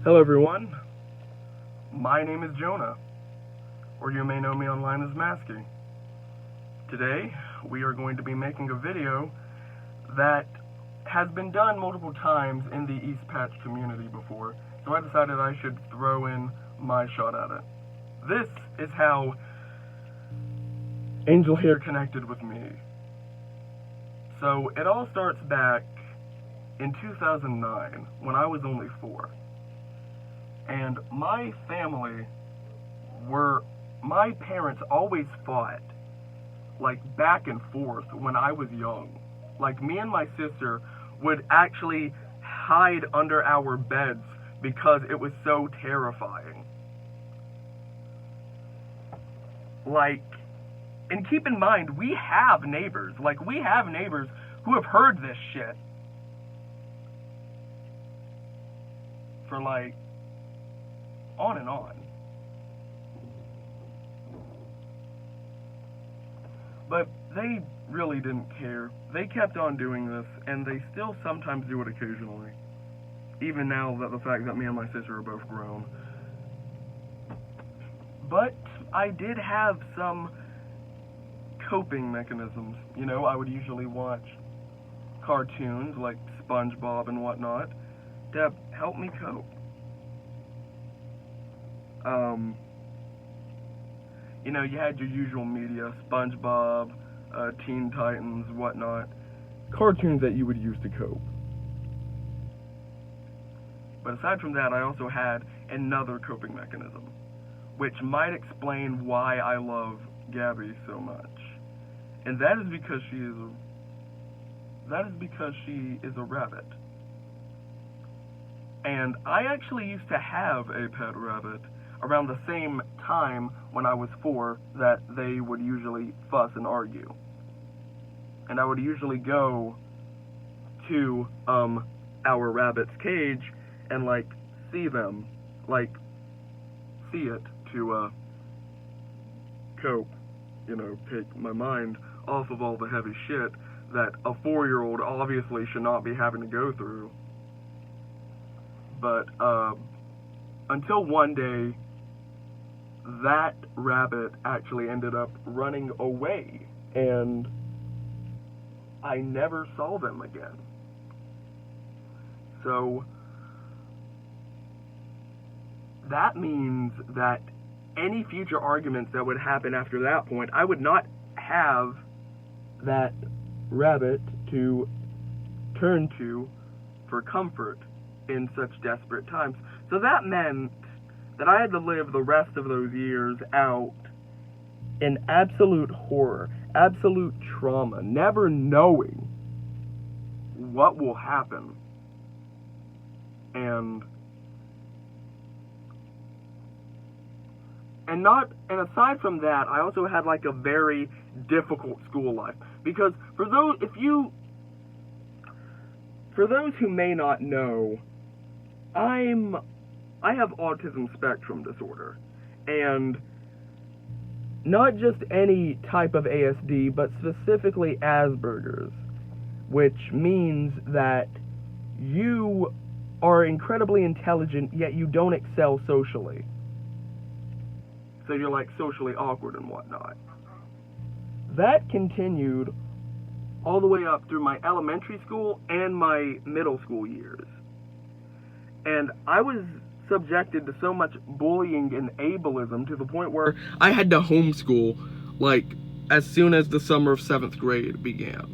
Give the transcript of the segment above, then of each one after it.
Hello everyone, my name is Jonah, or you may know me online as Masky. Today, we are going to be making a video that has been done multiple times in the East Patch community before, so I decided I should throw in my shot at it. This is how Angel Hare connected with me. So, it all starts back in 2009, when I was only 4. And my parents always fought, like, back and forth when I was young. Like, me and my sister would actually hide under our beds because it was so terrifying. Like, and keep in mind, we have neighbors. Like, we have neighbors who have heard this shit for, like, on and on. But they really didn't care. They kept on doing this, and they still sometimes do it occasionally. Even now that the fact that me and my sister are both grown. But I did have some coping mechanisms. You know, I would usually watch cartoons like SpongeBob and whatnot to help me cope. You know, you had your usual media, SpongeBob, Teen Titans, whatnot. Cartoons that you would use to cope. But aside from that, I also had another coping mechanism, which might explain why I love Gabby so much. And that is because she is a rabbit. And I actually used to have a pet rabbit around the same time when I was 4 that they would usually fuss and argue. And I would usually go to our rabbit's cage and like see them, like see it to cope, you know, take my mind off of all the heavy shit that a 4-year-old obviously should not be having to go through. But until one day that rabbit actually ended up running away, and I never saw them again. So that means that any future arguments that would happen after that point, I would not have that rabbit to turn to for comfort in such desperate times. So that meant that I had to live the rest of those years out in absolute horror, absolute trauma, never knowing what will happen. And aside from that, I also had like a very difficult school life, because for those who may not know, I have autism spectrum disorder, and not just any type of ASD, but specifically Asperger's, which means that you are incredibly intelligent, yet you don't excel socially. So you're like socially awkward and whatnot. That continued all the way up through my elementary school and my middle school years. And I was subjected to so much bullying and ableism to the point where I had to homeschool, like, as soon as the summer of 7th grade began.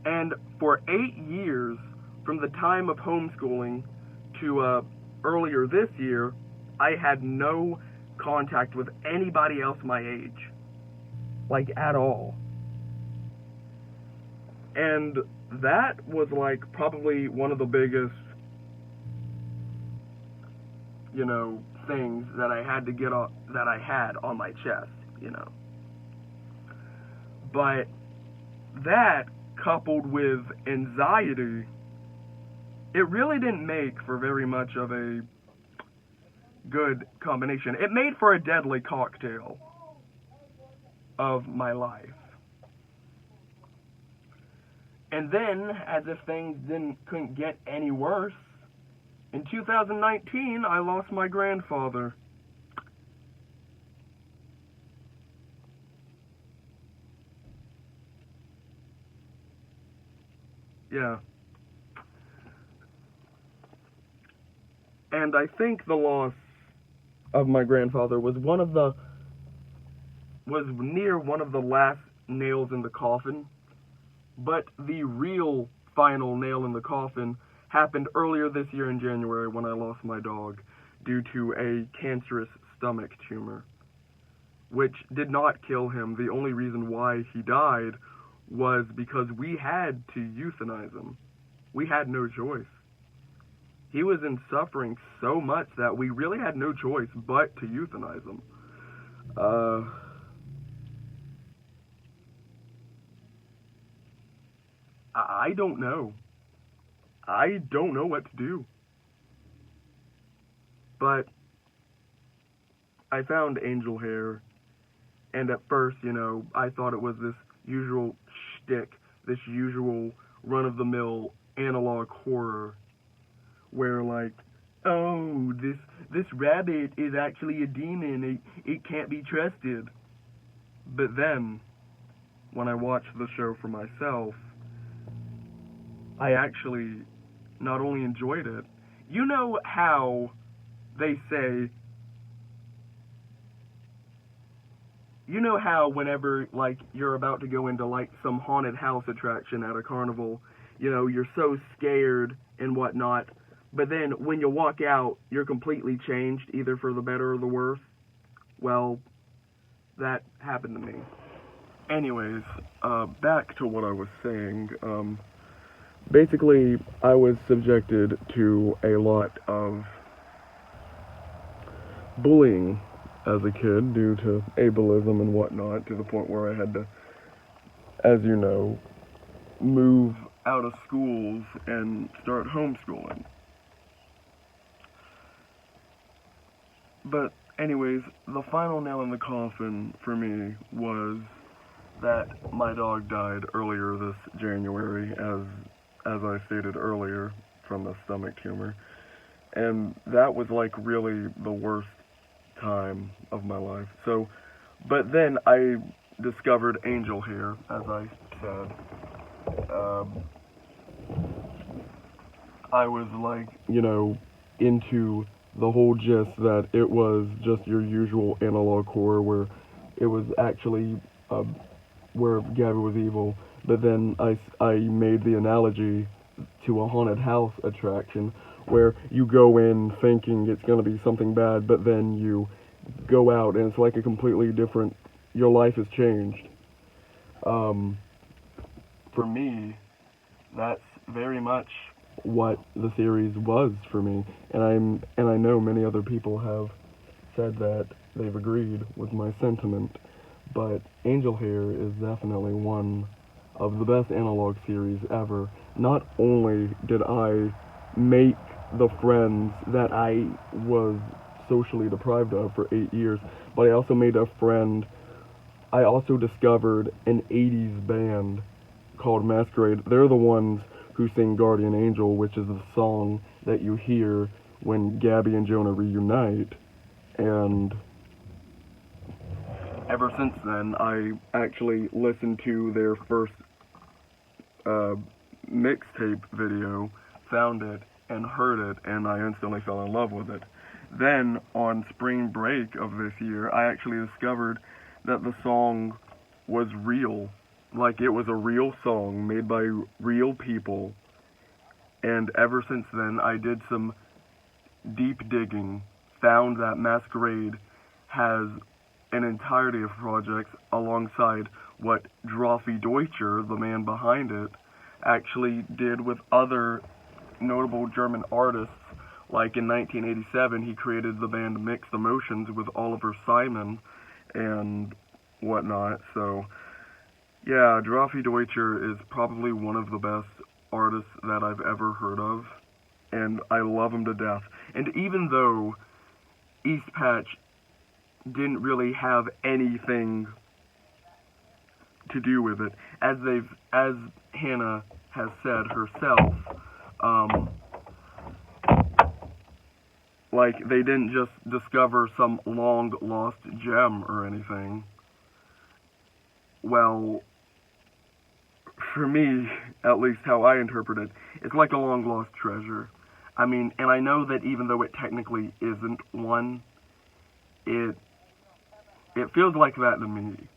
And for 8 years, from the time of homeschooling to earlier this year, I had no contact with anybody else my age. Like, at all. And that was, like, probably one of the biggest, you know, things that I had to get on, that I had on my chest, you know. But that, coupled with anxiety, it really didn't make for very much of a good combination. It made for a deadly cocktail of my life. And then, as if things couldn't get any worse, In 2019, I lost my grandfather. Yeah. And I think the loss of my grandfather was near one of the last nails in the coffin, but the real final nail in the coffin happened earlier this year in January when I lost my dog due to a cancerous stomach tumor, which did not kill him. The only reason why he died was because we had to euthanize him. We had no choice. He was in suffering so much that we really had no choice but to euthanize him. I don't know. I don't know what to do. But I found Angel Hare, and at first, I thought it was this usual shtick, this usual run-of-the-mill analog horror, where oh, this rabbit is actually a demon. It can't be trusted. But then, when I watched the show for myself, I actually not only enjoyed it. You know how they say, whenever you're about to go into some haunted house attraction at a carnival, you're so scared and whatnot, but then when you walk out, you're completely changed, either for the better or the worse. Well, that happened to me. Anyways, back to what I was saying. Basically, I was subjected to a lot of bullying as a kid due to ableism and whatnot, to the point where I had to, as you know, move out of schools and start homeschooling. But anyways, the final nail in the coffin for me was that my dog died earlier this January, as I stated earlier, from a stomach tumor. And that was really the worst time of my life. So, but then I discovered Angel Hare, as I said. I was into the whole gist that it was just your usual analog horror where it was actually where Gabby was evil. But then I made the analogy to a haunted house attraction where you go in thinking it's going to be something bad, but then you go out and it's a completely different, your life has changed. For me, that's very much what the series was for me, and I know many other people have said that they've agreed with my sentiment, but Angel Hare is definitely one of the best analog series ever. Not only did I make the friends that I was socially deprived of for 8 years, but I also made a friend. I also discovered an 80s band called Masquerade. They're the ones who sing Guardian Angel, which is the song that you hear when Gabby and Jonah reunite. And ever since then, I actually listened to their first mixtape video, found it, and heard it, and I instantly fell in love with it. Then, on spring break of this year, I actually discovered that the song was real. It was a real song made by real people. And ever since then, I did some deep digging, found that Masquerade has an entirety of projects alongside what Drafi Deutscher, the man behind it, actually did with other notable German artists. In 1987, he created the band Mixed Emotions with Oliver Simon and whatnot. So, yeah, Drafi Deutscher is probably one of the best artists that I've ever heard of, and I love him to death. And even though East Patch didn't really have anything to do with it, as Hannah has said herself, like, they didn't just discover some long-lost gem or anything. Well, for me, at least how I interpret it, it's like a long-lost treasure. I mean, and I know that even though it technically isn't one, it feels like that to me.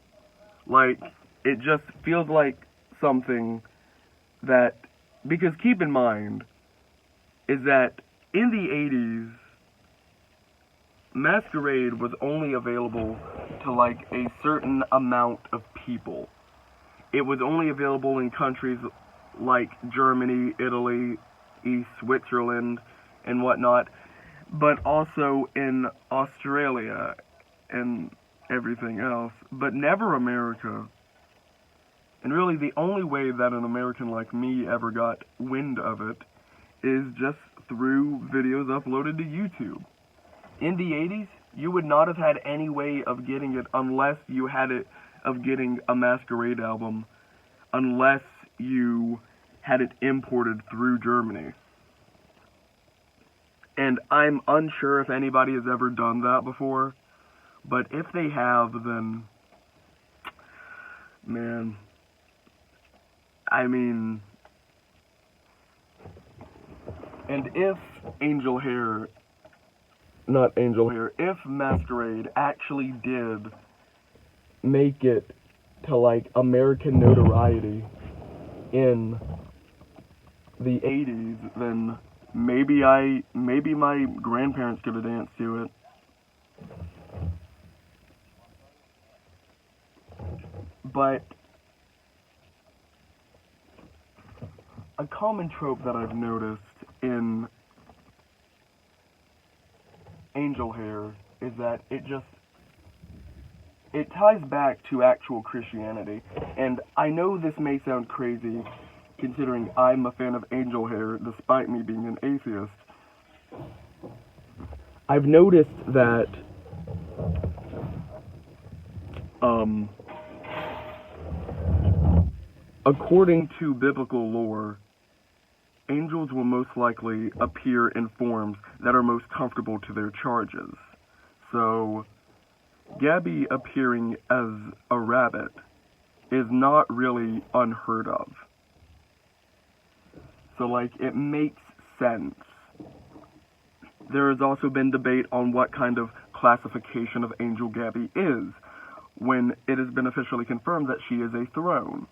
Like, it just feels like something that, because keep in mind, is that in the 80s, Masquerade was only available to, like, a certain amount of people. It was only available in countries like Germany, Italy, East Switzerland, and whatnot, but also in Australia and everything else, but never America. And really, the only way that an American like me ever got wind of it is just through videos uploaded to YouTube. In the 80s, you would not have had any way of getting it unless you had it, of getting a Masquerade album, unless you had it imported through Germany. And I'm unsure if anybody has ever done that before, but if they have, then, man, I mean, and if if Masquerade actually did make it to, like, American notoriety in the 80s, then maybe my grandparents could have danced to it. But a common trope that I've noticed in Angel Hair is that it ties back to actual Christianity. And I know this may sound crazy, considering I'm a fan of Angel Hair, despite me being an atheist. I've noticed that, according to biblical lore, angels will most likely appear in forms that are most comfortable to their charges. So, Gabby appearing as a rabbit is not really unheard of. So, like, it makes sense. There has also been debate on what kind of classification of Angel Gabby is, when it has been officially confirmed that she is a throne.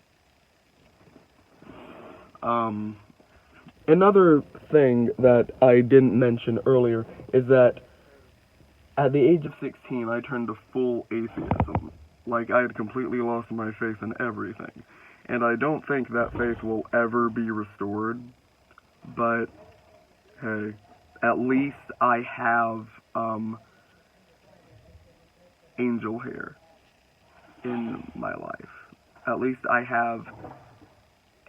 Another thing that I didn't mention earlier is that at the age of 16, I turned to full atheism. Like, I had completely lost my faith in everything. And I don't think that faith will ever be restored. But, hey, at least I have, Angel Hair in my life. At least I have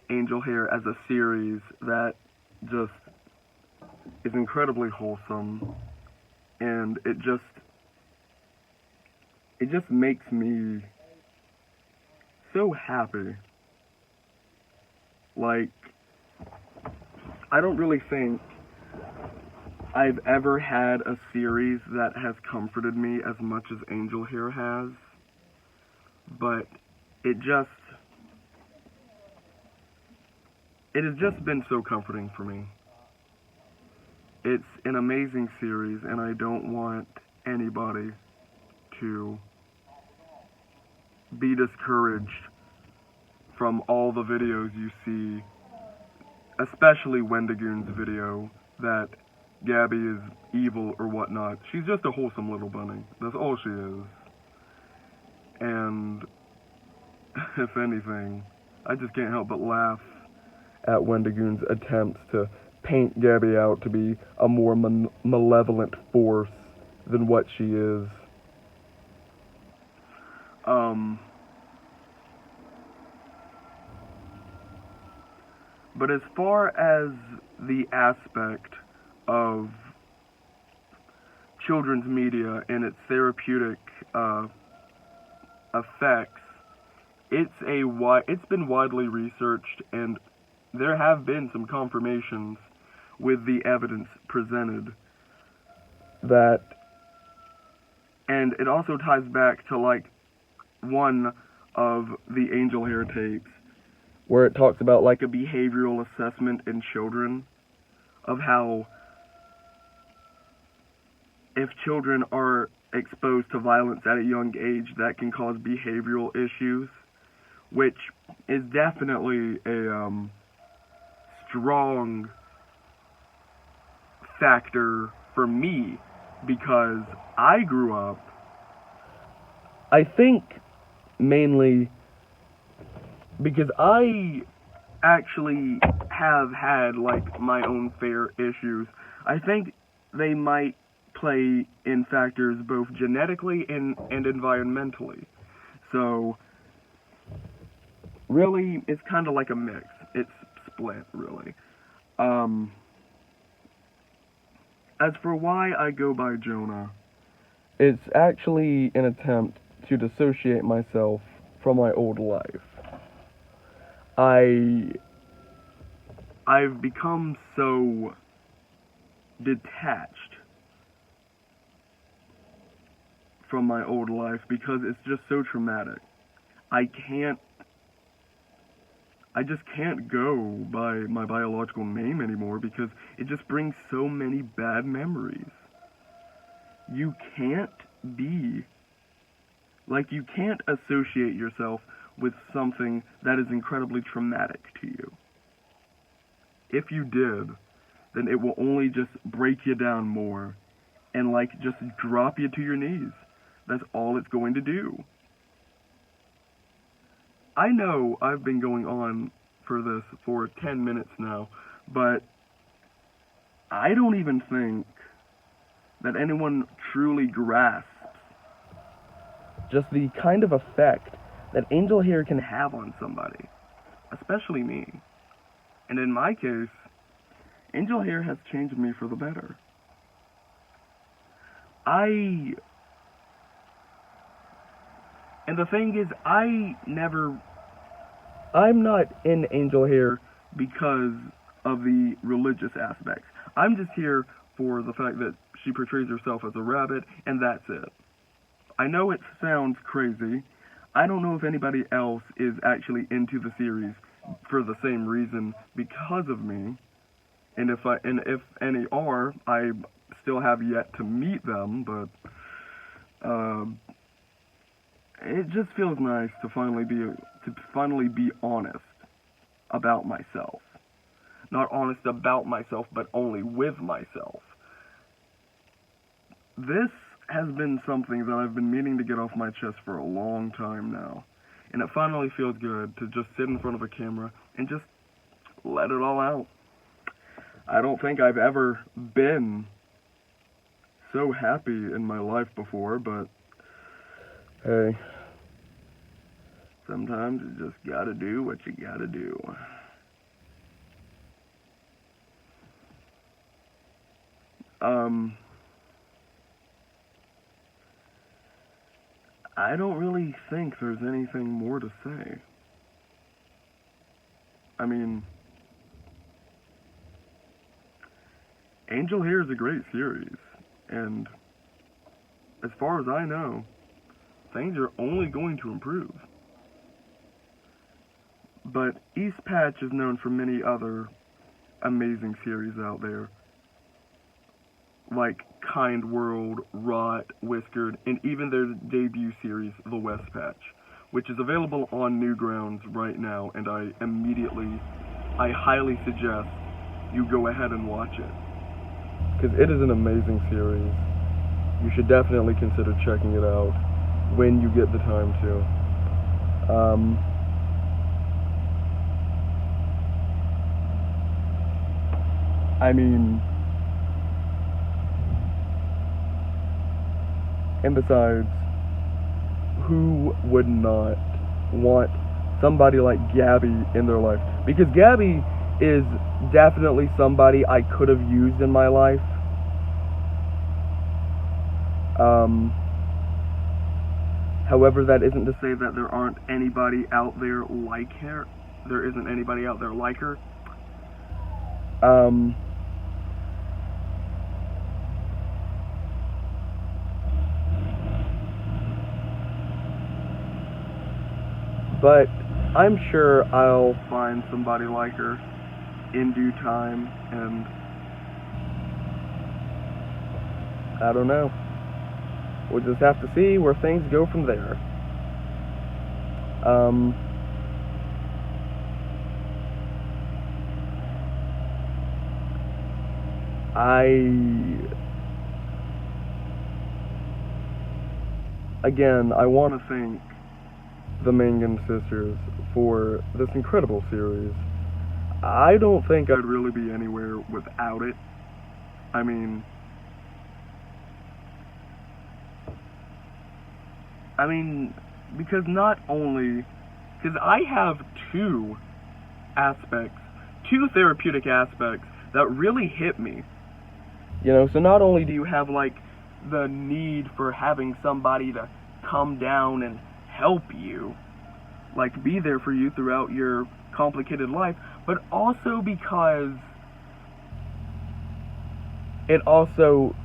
Angel Hair as a series that just is incredibly wholesome, and it just makes me so happy. Like, I don't really think I've ever had a series that has comforted me as much as Angel Hair has, but it has just been so comforting for me. It's an amazing series, and I don't want anybody to be discouraged from all the videos you see, especially Wendigoon's video that Gabby is evil or whatnot. She's just a wholesome little bunny. That's all she is. And if anything, I just can't help but laugh at Wendigoon's attempts to paint Gabby out to be a more malevolent force than what she is. But as far as the aspect of children's media and its therapeutic effects, it's been widely researched, and there have been some confirmations with the evidence presented. that, and it also ties back to like one of the Angel Hare tapes where it talks about like a behavioral assessment in children of how if children are exposed to violence at a young age, that can cause behavioral issues, which is definitely a strong factor for me because I grew up, I think mainly because I actually have had like my own fair issues. I think they might play in factors both genetically and environmentally. So really, it's kind of like a mix. It's split, really. As for why I go by Jonah, it's actually an attempt to dissociate myself from my old life. I've become so detached from my old life because it's just so traumatic. I just can't go by my biological name anymore because it just brings so many bad memories. You can't associate yourself with something that is incredibly traumatic to you. If you did, then it will only just break you down more and like just drop you to your knees. That's all it's going to do. I know I've been going on for this for 10 minutes now, but I don't even think that anyone truly grasps just the kind of effect that Angel Hare can have on somebody, especially me. And in my case, Angel Hare has changed me for the better. And the thing is, I'm not in Angel Hare because of the religious aspects. I'm just here for the fact that she portrays herself as a rabbit, and that's it. I know it sounds crazy. I don't know if anybody else is actually into the series for the same reason because of me. And if any are, I still have yet to meet them, but it just feels nice to finally be honest about myself. Not honest about myself, but only with myself. This has been something that I've been meaning to get off my chest for a long time now. And it finally feels good to just sit in front of a camera and just let it all out. I don't think I've ever been so happy in my life before, but hey, sometimes you just gotta do what you gotta do. I don't really think there's anything more to say. I mean, Angel Hare is a great series, and as far as I know, things are only going to improve. But East Patch is known for many other amazing series out there, like Kind World, Rot, Whiskered, and even their debut series, The West Patch, which is available on Newgrounds right now, and I highly suggest you go ahead and watch it, because it is an amazing series. You should definitely consider checking it out when you get the time to. I mean, and besides, who would not want somebody like Gabby in their life? Because Gabby is definitely somebody I could have used in my life. However, that isn't to say that there aren't anybody out there like her. There isn't anybody out there like her. But I'm sure I'll find somebody like her in due time, and I don't know. We'll just have to see where things go from there. I want to thank the Mangan Sisters for this incredible series. I don't think I'd really be anywhere without it. I mean, because I have two therapeutic aspects that really hit me. So not only do you have, like, the need for having somebody to come down and help you, like, be there for you throughout your complicated life, but also because it also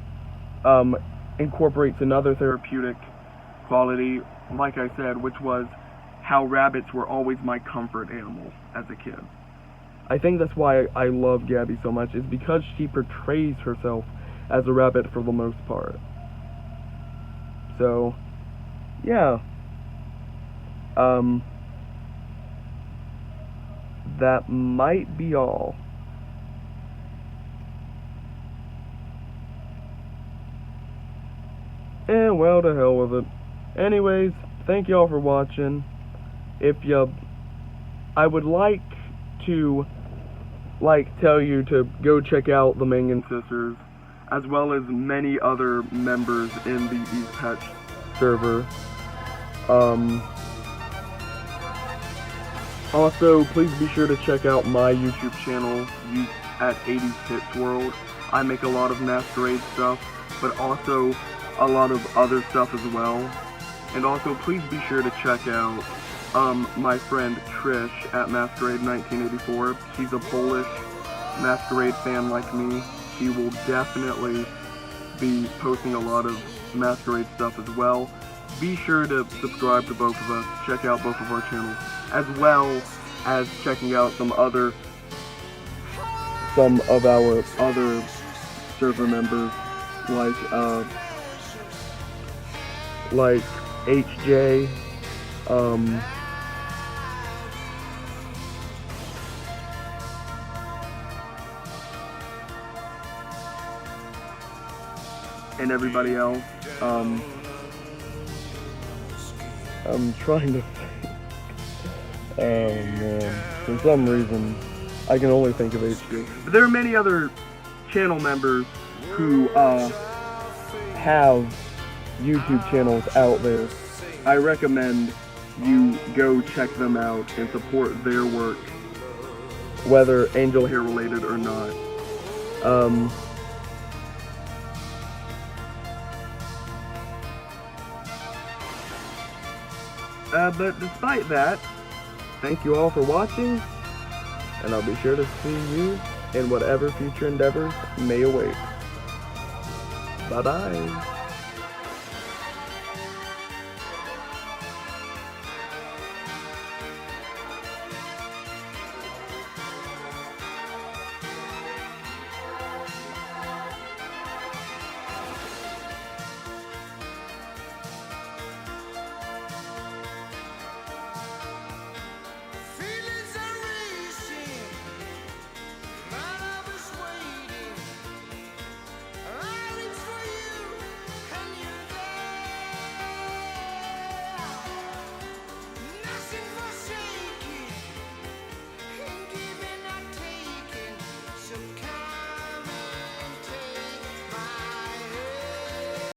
incorporates another therapeutic quality, like I said, which was how rabbits were always my comfort animal as a kid. I think that's why I love Gabby so much, is because she portrays herself as a rabbit for the most part. So, yeah. That might be all. And well, to hell with it. Anyways, thank y'all for watching. I would like to tell you to go check out the Mangan Sisters, as well as many other members in the East Patch server. Also, please be sure to check out my YouTube channel at 80s Hits World. I make a lot of Masquerade stuff, but also a lot of other stuff as well. And also, please be sure to check out my friend Trish at Masquerade 1984. She's a Polish Masquerade fan like me. She will definitely be posting a lot of Masquerade stuff as well. Be sure to subscribe to both of us, check out both of our channels, as well as checking out some of our other server members, like HJ, and everybody else. I'm trying to think. Oh man, for some reason, I can only think of HJ. But there are many other channel members who have YouTube channels out there. I recommend you go check them out and support their work, whether angel hair related or not. But despite that, thank you all for watching, and I'll be sure to see you in whatever future endeavors may await. Bye-bye.